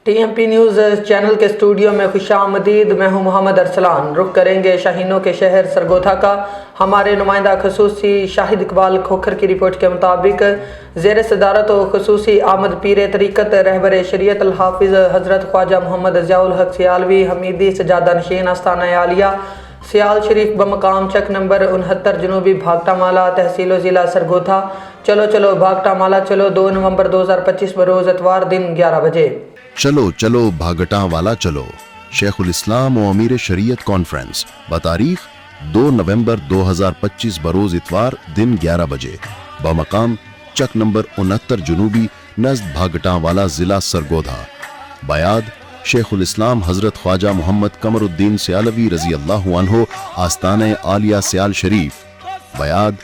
T M P news channel کے اسٹوڈیو میں خوش آمدید. میں ہوں محمد ارسلان. رخ کریں گے شاہینوں کے شہر سرگودا کا. ہمارے نمائندہ خصوصی شاہد اقبال کھوکھر کی رپورٹ کے مطابق زیر صدارت و خصوصی آمد پیر طریقت رہبر شریعت الحافظ حضرت خواجہ محمد ضیاء الحق سیالوی حمیدی سجادہ نشین آستانہ عالیہ سیال شریف بمقام چک نمبر 69 جنوبی بھاگٹا مالا تحصیل و ضلع سرگودا. چلو چلو بھاگٹا مالا چلو 2 نومبر 2025 بروز اتوار دن 11 بجے. چلو چلو بھاگٹاں والا چلو شیخ الاسلام و امیر شریعت کانفرنس بتاریخ 2 نومبر 2025 بروز اتوار دن 11 بجے بمقام چک نمبر 69 جنوبی نزد بھاگٹاں والا ضلع سرگودا. بیاد شیخ الاسلام حضرت خواجہ محمد قمر الدین سیالوی رضی اللہ عنہ آستانہ عالیہ سیال شریف. بیاد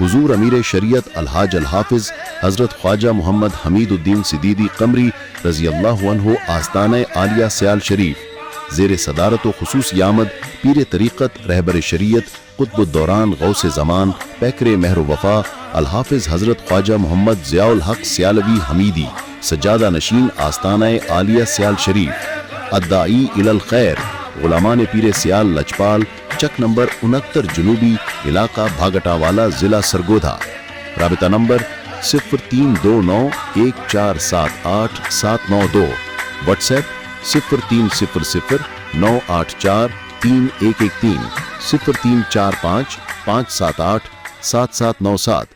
حضور امیر شریعت الحاج الحافظ حضرت خواجہ محمد حمید الدین سدیدی قمری رضی اللہ عنہ آستانہ عالیہ سیال شریف. زیر صدارت و خصوصی آمد پیر طریقت رہبر شریعت قطب الدوران غوث زمان پیکر مہر و وفا الحافظ حضرت خواجہ محمد ضیاء الحق سیالوی حمیدی سجادہ نشین آستانہ عالیہ سیال شریف. الداعی الی الخیر غلامان پیر سیال لجپال چک نمبر 69 جنوبی علاقہ بھاگٹا والا ضلع سرگودا. رابطہ نمبر 03291478 واٹس ایپ 030098431113 0345 578 7797